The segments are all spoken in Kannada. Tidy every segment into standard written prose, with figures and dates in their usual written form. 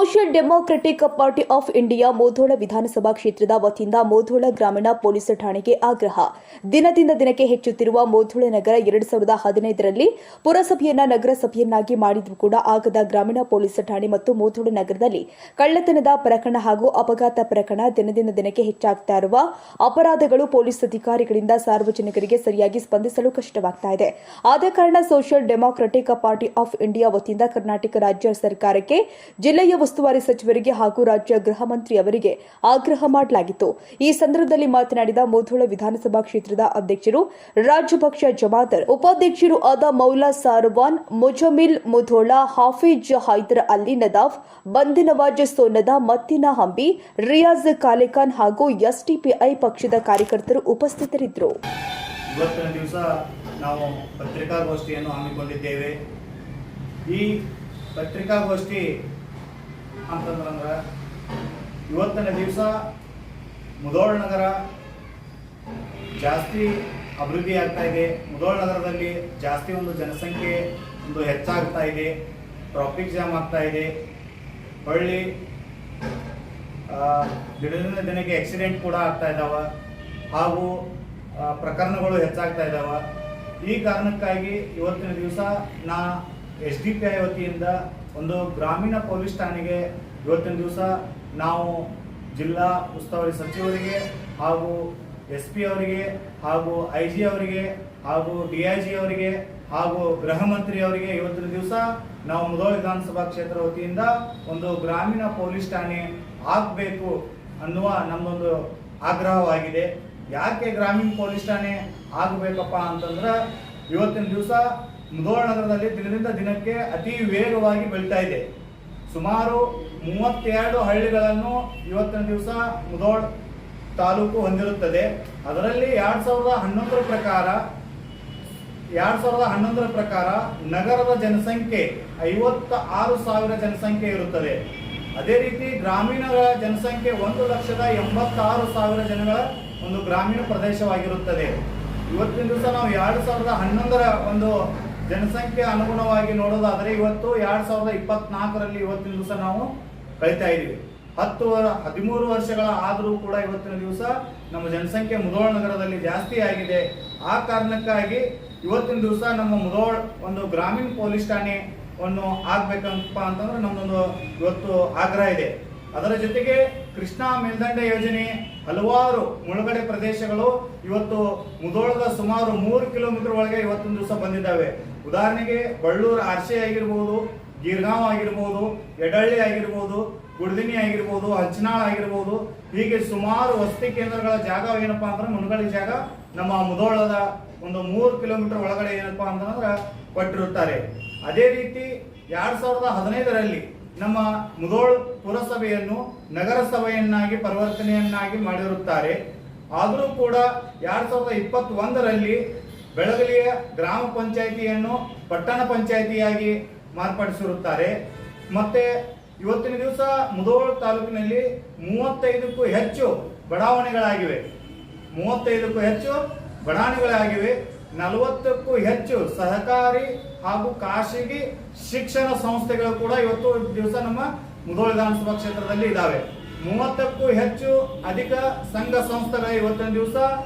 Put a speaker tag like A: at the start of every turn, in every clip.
A: Social democratic party of India Mudhol Vidhana Sabha ಕ್ಷೇತ್ರದ ವತಿಯಿಂದ ಮೋಧೋಳ ಗ್ರಾಮೀಣ ಪೊಲೀಸ್ ಠಾಣೆಗೆ ಆಗ್ರಹ. ದಿನದಿಂದ ದಿನಕ್ಕೆ ಹೆಚ್ಚುತ್ತಿರುವ ಮೋಧೋಳ ನಗರ 2015ರಲ್ಲಿ ಪುರಸಭೆಯನ್ನ ನಗರಸಭೆಯನ್ನಾಗಿ ಮಾಡಿದ್ರೂ ಕೂಡ ಆಗದ ಗ್ರಾಮೀಣ ಪೊಲೀಸ್ ಠಾಣೆ ಮತ್ತು ಮೋಧೋಳ ನಗರದಲ್ಲಿ ಕಳ್ಳತನದ ಪ್ರಕರಣ ಹಾಗೂ ಅಪಘಾತ ಪ್ರಕರಣ ದಿನದಿಂದ ದಿನಕ್ಕೆ ಹೆಚ್ಚಾಗ್ತಾ ಇರುವ ಅಪರಾಧಗಳು ಪೊಲೀಸ್ ಅಧಿಕಾರಿಗಳಿಂದ ಸಾರ್ವಜನಿಕರಿಗೆ ಸರಿಯಾಗಿ ಸ್ಪಂದಿಸಲು ಕಷ್ಟವಾಗ್ತಾ ಇದೆ. ಆದ ಕಾರಣ social democratic party of India ವತಿಯಿಂದ ಕರ್ನಾಟಕ ರಾಜ್ಯ ಸರ್ಕಾರಕ್ಕೆ ಜಿಲ್ಲೆಯ ಉಸ್ತುವಾರಿ ಸಚಿವರಿಗೆ ಹಾಗೂ ರಾಜ್ಯ ಗೃಹ ಮಂತ್ರಿ ಅವರಿಗೆ ಆಗ್ರಹ ಮಾಡಲಾಗಿತ್ತು. ಈ ಸಂದರ್ಭದಲ್ಲಿ ಮಾತನಾಡಿದ ಮೋಧೋಳ ವಿಧಾನಸಭಾ ಕ್ಷೇತ್ರದ ಅಧ್ಯಕ್ಷರು ರಾಜಪಕ್ಷ ಜಮಾದರ್, ಉಪಾಧ್ಯಕ್ಷರು ಆದ ಮೌಲಾ ಸಾರವಾನ್, ಮುಜಮಿಲ್ ಮುಧೋಳ, ಹಾಫಿಜ್ ಹೈದರ್ ಅಲಿ ನದಾಫ್, ಬಂದಿ ನವಾಜ್ ಸೋನದ, ಮತ್ತಿನ ಹಂಬಿ, ರಿಯಾಜ್ ಕಾಲೇಖಾನ್ ಹಾಗೂ ಎಸ್ಡಿಪಿಐ ಪಕ್ಷದ ಕಾರ್ಯಕರ್ತರು ಉಪಸ್ಥಿತರಿದ್ದರು.
B: ಇವತ್ತಿನ ದಿವಸ ನಾವು ಪತ್ರಿಕಾಗೋಷ್ಠಿಯನ್ನು ಹಮ್ಮಿಕೊಂಡಿದ್ದೇವೆ. ಈ ಪತ್ರಿಕಾಗೋಷ್ಠಿ ಅಂತಂದ್ರೆ ಇವತ್ತಿನ ದಿವಸ ಮುಧೋಳ ನಗರ ಜಾಸ್ತಿ ಅಭಿವೃದ್ಧಿ ಆಗ್ತಾ ಇದೆ. ಮುಧೋಳ ನಗರದಲ್ಲಿ ಜಾಸ್ತಿ ಒಂದು ಜನಸಂಖ್ಯೆ ಹೆಚ್ಚಾಗ್ತಾ ಇದೆ. ಟ್ರಾಫಿಕ್ ಜಾಮ್ ಆಗ್ತಾ ಇದೆ. ಹೊಳ್ಳಿ ದಿನದಿಂದ ದಿನಕ್ಕೆ ಆಕ್ಸಿಡೆಂಟ್ ಕೂಡ ಆಗ್ತಾ ಇದ್ದಾವೆ ಹಾಗೂ ಪ್ರಕರಣಗಳು ಹೆಚ್ಚಾಗ್ತಾ ಇದ್ದಾವೆ. ಈ ಕಾರಣಕ್ಕಾಗಿ ಇವತ್ತಿನ ದಿವಸ SDPI ವತಿಯಿಂದ ಒಂದು ಗ್ರಾಮೀಣ ಪೊಲೀಸ್ ಠಾಣೆಗೆ ಇವತ್ತಿನ ದಿವಸ ನಾವು ಜಿಲ್ಲಾ ಉಸ್ತುವಾರಿ ಸಚಿವರಿಗೆ ಹಾಗೂ SP ಅವರಿಗೆ ಹಾಗೂ IG ಅವರಿಗೆ ಹಾಗೂ DIG ಅವರಿಗೆ ಹಾಗೂ ಗೃಹ ಮಂತ್ರಿ ಅವರಿಗೆ ಇವತ್ತಿನ ದಿವಸ ನಾವು ಮುಧೋಳ ವಿಧಾನಸಭಾ ಕ್ಷೇತ್ರ ವತಿಯಿಂದ ಒಂದು ಗ್ರಾಮೀಣ ಪೊಲೀಸ್ ಠಾಣೆ ಆಗಬೇಕು ಅನ್ನುವ ನಮ್ಮೊಂದು ಆಗ್ರಹವಾಗಿದೆ. ಯಾಕೆ ಗ್ರಾಮೀಣ ಪೊಲೀಸ್ ಠಾಣೆ ಆಗಬೇಕಪ್ಪ ಅಂತಂದ್ರೆ ಇವತ್ತಿನ ದಿವಸ ಮುಧೋಳ ನಗರದಲ್ಲಿ ದಿನದಿಂದ ದಿನಕ್ಕೆ ಅತಿ ವೇಗವಾಗಿ ಬೆಳೀತಾ ಇದೆ. ಸುಮಾರು 32 ಹಳ್ಳಿಗಳನ್ನು ಇವತ್ತಿನ ದಿವಸ ಮುಧೋಳ ತಾಲೂಕು ಹೊಂದಿರುತ್ತದೆ. ಅದರಲ್ಲಿ 2011ರ ಪ್ರಕಾರ ನಗರದ ಜನಸಂಖ್ಯೆ 56,000 ಜನಸಂಖ್ಯೆ ಇರುತ್ತದೆ. ಅದೇ ರೀತಿ ಗ್ರಾಮೀಣ ಜನಸಂಖ್ಯೆ 1,86,000 ಜನಗಳ ಒಂದು ಗ್ರಾಮೀಣ ಪ್ರದೇಶವಾಗಿರುತ್ತದೆ. ಇವತ್ತಿನ ದಿವಸ ನಾವು 2011ರ ಒಂದು ಜನಸಂಖ್ಯೆ ಅನುಗುಣವಾಗಿ ನೋಡೋದಾದರೆ ಇವತ್ತು 2024ರಲ್ಲಿ ಇವತ್ತಿನ ದಿವಸ ನಾವು ಕಳೀತಾ ಇದ್ದೀವಿ. 13 ವರ್ಷಗಳ ಆದರೂ ಕೂಡ ಇವತ್ತಿನ ದಿವಸ ನಮ್ಮ ಜನಸಂಖ್ಯೆ ಮುಧೋಳ ನಗರದಲ್ಲಿ ಜಾಸ್ತಿ ಆಗಿದೆ. ಆ ಕಾರಣಕ್ಕಾಗಿ ಇವತ್ತಿನ ದಿವಸ ನಮ್ಮ ಮುಧೋಳ ಒಂದು ಗ್ರಾಮೀಣ ಪೊಲೀಸ್ ಠಾಣೆಯನ್ನು ಆಗ್ಬೇಕಂತ ಅಂತಂದ್ರೆ ನಮ್ಮದೊಂದು ಇವತ್ತು ಆಗ್ರಹ ಇದೆ. ಅದರ ಜೊತೆಗೆ ಕೃಷ್ಣಾ ಮೇಲ್ದಂಡೆ ಯೋಜನೆ ಹಲವಾರು ಮುಳುಗಡೆ ಪ್ರದೇಶಗಳು ಇವತ್ತು ಮುಧೋಳದ ಸುಮಾರು 3 ಕಿಲೋಮೀಟರ್ ಒಳಗೆ ಇವತ್ತಿನ ದಿವಸ ಬಂದಿದ್ದಾವೆ. ಉದಾಹರಣೆಗೆ ಬಳ್ಳೂರು ಆರ್ಶೆ ಆಗಿರ್ಬೋದು, ಗೀರ್ಗಾಂವ್ ಆಗಿರ್ಬೋದು, ಎಡಳ್ಳಿ ಆಗಿರ್ಬೋದು, ಗುಡ್ದಿನಿ ಆಗಿರ್ಬೋದು, ಹಂಚನಾಳ್ ಆಗಿರ್ಬೋದು, ಹೀಗೆ ಸುಮಾರು ವಸತಿ ಕೇಂದ್ರಗಳ ಜಾಗ ಏನಪ್ಪಾ ಅಂದ್ರೆ ಮುಳುಗಡೆ ಜಾಗ ನಮ್ಮ ಮುಧೋಳದ ಒಂದು 3 ಕಿಲೋಮೀಟರ್ ಒಳಗಡೆ ಏನಪ್ಪಾ ಅಂತಂದ್ರೆ ಕೊಟ್ಟಿರುತ್ತಾರೆ. ಅದೇ ರೀತಿ 2015ರಲ್ಲಿ ನಮ್ಮ ಮುಧೋಳ ಪುರಸಭೆಯನ್ನು ನಗರಸಭೆಯನ್ನಾಗಿ ಪರಿವರ್ತನೆಯನ್ನಾಗಿ ಮಾಡಿರುತ್ತಾರೆ. ಆದರೂ ಕೂಡ 2021ರಲ್ಲಿ ಬೆಳಗಲಿಯ ಗ್ರಾಮ ಪಂಚಾಯಿತಿಯನ್ನು ಪಟ್ಟಣ ಪಂಚಾಯಿತಿಯಾಗಿ ಮಾರ್ಪಡಿಸಿರುತ್ತಾರೆ. ಮತ್ತೆ ಇವತ್ತಿನ ದಿವಸ ಮುಧೋಳ ತಾಲೂಕಿನಲ್ಲಿ 35ಕ್ಕೂ ಹೆಚ್ಚು ಬಡಾವಣೆಗಳಾಗಿವೆ. 40ಕ್ಕೂ ಹೆಚ್ಚು ಸಹಕಾರಿ ಹಾಗೂ ಖಾಸಗಿ ಶಿಕ್ಷಣ ಸಂಸ್ಥೆಗಳು ಕೂಡ ಇವತ್ತು ದಿವಸ ನಮ್ಮ ಮುಧೋಳ ವಿಧಾನಸಭಾ ಕ್ಷೇತ್ರದಲ್ಲಿ ಇದ್ದಾವೆ. 30ಕ್ಕೂ ಹೆಚ್ಚು ಅಧಿಕ ಸಂಘ ಸಂಸ್ಥೆಗಳು ಇವತ್ತಿನ ದಿವಸ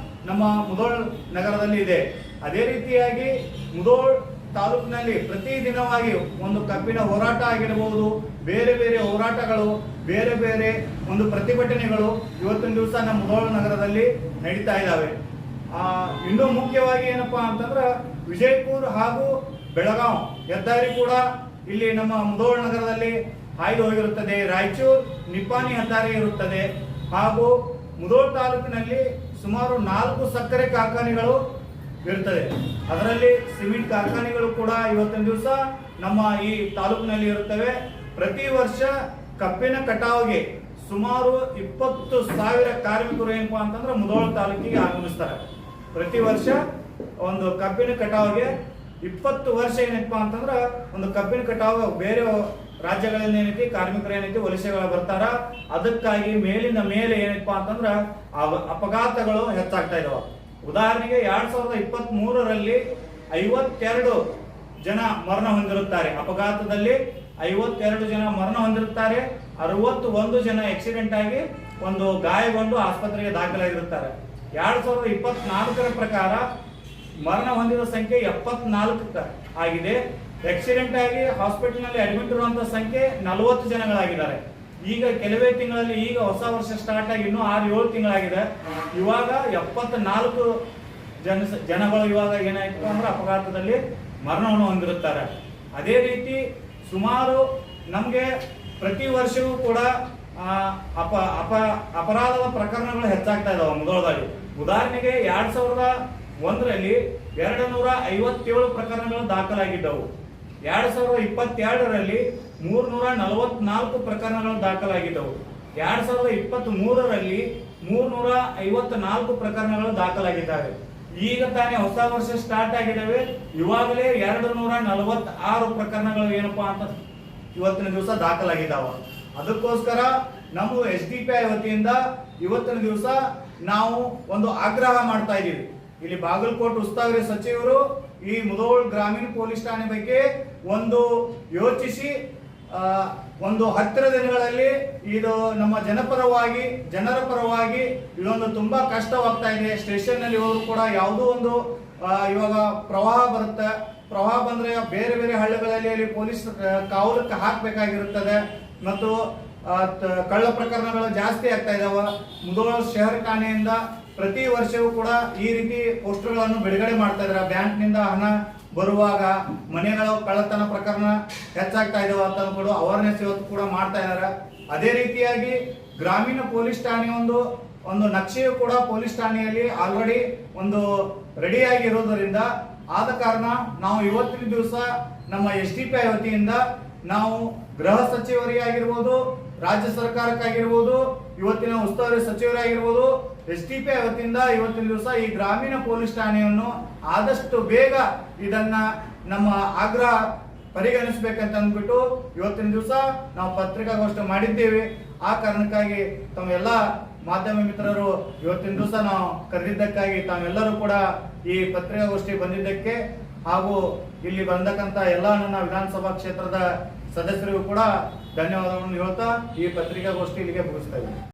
B: ನಮ್ಮ ಮುಧೋಳ ನಗರದಲ್ಲಿ ಇದೆ. ಅದೇ ರೀತಿಯಾಗಿ ಮುಧೋಳ ತಾಲೂಕಿನಲ್ಲಿ ಪ್ರತಿದಿನವಾಗಿ ಒಂದು ಕಬ್ಬಿನ ಹೋರಾಟ ಆಗಿರಬಹುದು, ಬೇರೆ ಬೇರೆ ಹೋರಾಟಗಳು, ಬೇರೆ ಬೇರೆ ಒಂದು ಪ್ರತಿಭಟನೆಗಳು ಇವತ್ತಿನ ದಿವಸ ನಮ್ಮ ಮುಧೋಳ ನಗರದಲ್ಲಿ ನಡೀತಾ ಇದ್ದಾವೆ. ಇನ್ನೂ ಮುಖ್ಯವಾಗಿ ಏನಪ್ಪಾ ಅಂತಂದ್ರೆ ವಿಜಯಪುರ ಹಾಗೂ ಬೆಳಗಾವ್ ಹೆದ್ದಾರಿ ಕೂಡ ಇಲ್ಲಿ ನಮ್ಮ ಮುಧೋಳ ನಗರದಲ್ಲಿ ಹಾಯ್ದು ಹೋಗಿರುತ್ತದೆ. ರಾಯಚೂರು ನಿಪ್ಪಾಣಿ ಹೆದ್ದಾರಿ ಇರುತ್ತದೆ. ಹಾಗೂ ಮುಧೋಳ ತಾಲೂಕಿನಲ್ಲಿ ಸುಮಾರು 4 ಸಕ್ಕರೆ ಕಾರ್ಖಾನೆಗಳು ಇರುತ್ತದೆ. ಅದರಲ್ಲಿ ಸಿಮೆಂಟ್ ಕಾರ್ಖಾನೆಗಳು ಕೂಡ ಇವತ್ತಿನ ದಿವಸ ನಮ್ಮ ಈ ತಾಲೂಕಿನಲ್ಲಿ ಇರುತ್ತವೆ. ಪ್ರತಿ ವರ್ಷ ಕಬ್ಬಿನ ಕಟಾವಿಗೆ ಸುಮಾರು 20,000 ಕಾರ್ಮಿಕರು ಏನಪ್ಪಾ ಅಂತಂದ್ರೆ ಮುಧೋಳ ತಾಲೂಕಿಗೆ ಆಗಮಿಸ್ತಾರೆ. ಪ್ರತಿ ವರ್ಷ ಒಂದು ಕಬ್ಬಿನ ಕಟಾವಿಗೆ 20 ವರ್ಷ ಏನಪ್ಪಾ ಅಂತಂದ್ರೆ ಒಂದು ಕಬ್ಬಿನ ಕಟಾವು ಬೇರೆ ರಾಜ್ಯಗಳಿಂದ ಏನೈತಿ ಕಾರ್ಮಿಕರು ಏನೈತಿ ವಲಸೆಗಳು ಬರ್ತಾರ. ಅದಕ್ಕಾಗಿ ಮೇಲಿಂದ ಮೇಲೆ ಏನಪ್ಪಾ ಅಂತಂದ್ರ ಅಪಘಾತಗಳು ಹೆಚ್ಚಾಗ್ತಾ ಇದಾವ. ಉದಾಹರಣೆಗೆ 2023ರಲ್ಲಿ 52 ಜನ ಮರಣ ಹೊಂದಿರುತ್ತಾರೆ. ಅಪಘಾತದಲ್ಲಿ 52 ಜನ ಮರಣ ಹೊಂದಿರುತ್ತಾರೆ. 61 ಜನ ಆಕ್ಸಿಡೆಂಟ್ ಆಗಿ ಒಂದು ಗಾಯಗೊಂಡು ಆಸ್ಪತ್ರೆಗೆ ದಾಖಲಾಗಿರುತ್ತಾರೆ. 2024ರ ಪ್ರಕಾರ ಮರಣ ಹೊಂದಿದ ಸಂಖ್ಯೆ 74 ಆಗಿದೆ. ಆಕ್ಸಿಡೆಂಟ್ ಆಗಿ ಹಾಸ್ಪಿಟಲ್ ನಲ್ಲಿ ಅಡ್ಮಿಟ್ ಇರುವಂತಹ ಸಂಖ್ಯೆ 40 ಜನಗಳಾಗಿದ್ದಾರೆ. ಈಗ ಕೆಲವೇ ತಿಂಗಳಲ್ಲಿ, ಈಗ ಹೊಸ ವರ್ಷ ಸ್ಟಾರ್ಟ್ ಆಗಿ ಇನ್ನೂ 6-7 ತಿಂಗಳಾಗಿದೆ. ಇವಾಗ 74 ಜನಗಳು ಇವಾಗ ಏನಾಯ್ತು ಅಂದ್ರೆ ಅಪಘಾತದಲ್ಲಿ ಮರಣವನ್ನು ಹೊಂದಿರುತ್ತಾರೆ. ಅದೇ ರೀತಿ ಸುಮಾರು ನಮಗೆ ಪ್ರತಿ ವರ್ಷವೂ ಕೂಡ ಅಪರಾಧದ ಪ್ರಕರಣಗಳು ಹೆಚ್ಚಾಗ್ತಾ ಇದಾವೆ ಮುಧೋಳದಲ್ಲಿ. ಉದಾಹರಣೆಗೆ 2001ರಲ್ಲಿ 257 ಪ್ರಕರಣಗಳು ದಾಖಲಾಗಿದ್ದವು. 2022ರಲ್ಲಿ 344 ಪ್ರಕರಣಗಳು ದಾಖಲಾಗಿದ್ದವು. 2023ರಲ್ಲಿ 354 ಪ್ರಕರಣಗಳು ದಾಖಲಾಗಿದ್ದಾವೆ. ಈಗ ತಾನೇ ಹೊಸ ವರ್ಷ ಸ್ಟಾರ್ಟ್ ಆಗಿದ್ದಾವೆ. ಇವಾಗಲೇ 246 ಪ್ರಕರಣಗಳು ಏನಪ್ಪಾ ಅಂತ ಇವತ್ತಿನ ದಿವಸ ದಾಖಲಾಗಿದ್ದಾವ. ಅದಕ್ಕೋಸ್ಕರ ನಮ್ಮ SDPI ವತಿಯಿಂದ ಇವತ್ತಿನ ದಿವಸ ನಾವು ಒಂದು ಆಗ್ರಹ ಮಾಡ್ತಾ ಇದ್ದೀವಿ. ಇಲ್ಲಿ ಬಾಗಲಕೋಟೆ ಉಸ್ತುವಾರಿ ಸಚಿವರು ಈ ಮುಧೋಳ ಗ್ರಾಮೀಣ ಪೊಲೀಸ್ ಠಾಣೆ ಬಗ್ಗೆ ಒಂದು ಯೋಚಿಸಿ ಒಂದು ಹತ್ತಿರ ದಿನಗಳಲ್ಲಿ ಇದು ನಮ್ಮ ಜನರ ಪರವಾಗಿ ಇದೊಂದು ತುಂಬಾ ಕಷ್ಟವಾಗ್ತಾ ಇದೆ. ಸ್ಟೇಷನ್ ನಲ್ಲಿ ಹೋದ್ರು ಕೂಡ ಯಾವುದೋ ಒಂದು ಇವಾಗ ಪ್ರವಾಹ ಬರುತ್ತೆ. ಪ್ರವಾಹ ಬಂದ್ರೆ ಬೇರೆ ಬೇರೆ ಹಳ್ಳಿಗಳಲ್ಲಿ ಅಲ್ಲಿ ಪೊಲೀಸ್ ಕಾವಲಕ್ಕೆ ಹಾಕಬೇಕಾಗಿರುತ್ತದೆ ಮತ್ತು ಕಳ್ಳ ಪ್ರಕರಣಗಳು ಜಾಸ್ತಿ ಆಗ್ತಾ ಇದಾವ. ಮುಧೋಳ ಶಹರ ಠಾಣೆಯಿಂದ ಪ್ರತಿ ವರ್ಷವೂ ಕೂಡ ಈ ರೀತಿ ಪೋಸ್ಟರ್ಗಳನ್ನು ಬಿಡುಗಡೆ ಮಾಡ್ತಾ ಇದ್ದಾರೆ. ಬ್ಯಾಂಕ್ನಿಂದ ಹಣ ಬರುವಾಗ ಮನೆಗಳ ಕಳ್ಳತನ ಪ್ರಕರಣ ಹೆಚ್ಚಾಗ್ತಾ ಇದಾವ ಅಂತ ಕೂಡ ಅವೇರ್ನೆಸ್ ಇವತ್ತು ಕೂಡ ಮಾಡ್ತಾ ಇದ್ದಾರೆ. ಅದೇ ರೀತಿಯಾಗಿ ಗ್ರಾಮೀಣ ಪೊಲೀಸ್ ಠಾಣೆ ಒಂದು ನಕ್ಷೆಯು ಕೂಡ ಪೊಲೀಸ್ ಠಾಣೆಯಲ್ಲಿ ಆಲ್ರೆಡಿ ಒಂದು ರೆಡಿ ಆಗಿರೋದ್ರಿಂದ ಆದ ಕಾರಣ ನಾವು ಇವತ್ತಿನ ದಿವಸ ನಮ್ಮ SDPI ವತಿಯಿಂದ ನಾವು ಗೃಹ ಸಚಿವರಿಗೆ ಆಗಿರ್ಬೋದು, ರಾಜ್ಯ ಸರ್ಕಾರಕ್ಕಾಗಿರ್ಬೋದು, ಇವತ್ತಿನ ಉಸ್ತುವಾರಿ ಸಚಿವರಾಗಿರ್ಬೋದು, SDPI ವತಿಯಿಂದ ಇವತ್ತಿನ ದಿವಸ ಈ ಗ್ರಾಮೀಣ ಪೊಲೀಸ್ ಠಾಣೆಯನ್ನು ಆದಷ್ಟು ಬೇಗ ಇದನ್ನ ನಮ್ಮ ಆಗ್ರಹ ಪರಿಗಣಿಸಬೇಕಂತ ಅಂದ್ಬಿಟ್ಟು ಇವತ್ತಿನ ದಿವಸ ನಾವು ಪತ್ರಿಕಾಗೋಷ್ಠಿ ಮಾಡಿದ್ದೇವೆ. ಆ ಕಾರಣಕ್ಕಾಗಿ ತಮ್ಮೆಲ್ಲ ಮಾಧ್ಯಮ ಮಿತ್ರರು ಇವತ್ತಿನ ದಿವಸ ನಾವು ಕರೆದಿದ್ದಕ್ಕಾಗಿ ತಾವೆಲ್ಲರೂ ಕೂಡ ಈ ಪತ್ರಿಕಾಗೋಷ್ಠಿ ಬಂದಿದ್ದಕ್ಕೆ ಹಾಗೂ ಇಲ್ಲಿ ಬಂದಕ್ಕಂತ ಎಲ್ಲ ನನ್ನ ವಿಧಾನಸಭಾ ಕ್ಷೇತ್ರದ ಸದಸ್ಯರಿಗೂ ಕೂಡ ಧನ್ಯವಾದಗಳನ್ನು ಹೇಳ್ತಾ ಈ ಪತ್ರಿಕಾಗೋಷ್ಠಿ ಇಲ್ಲಿಗೆ ಮುಗಿಸ್ತಾ ಇದ್ದೀನಿ.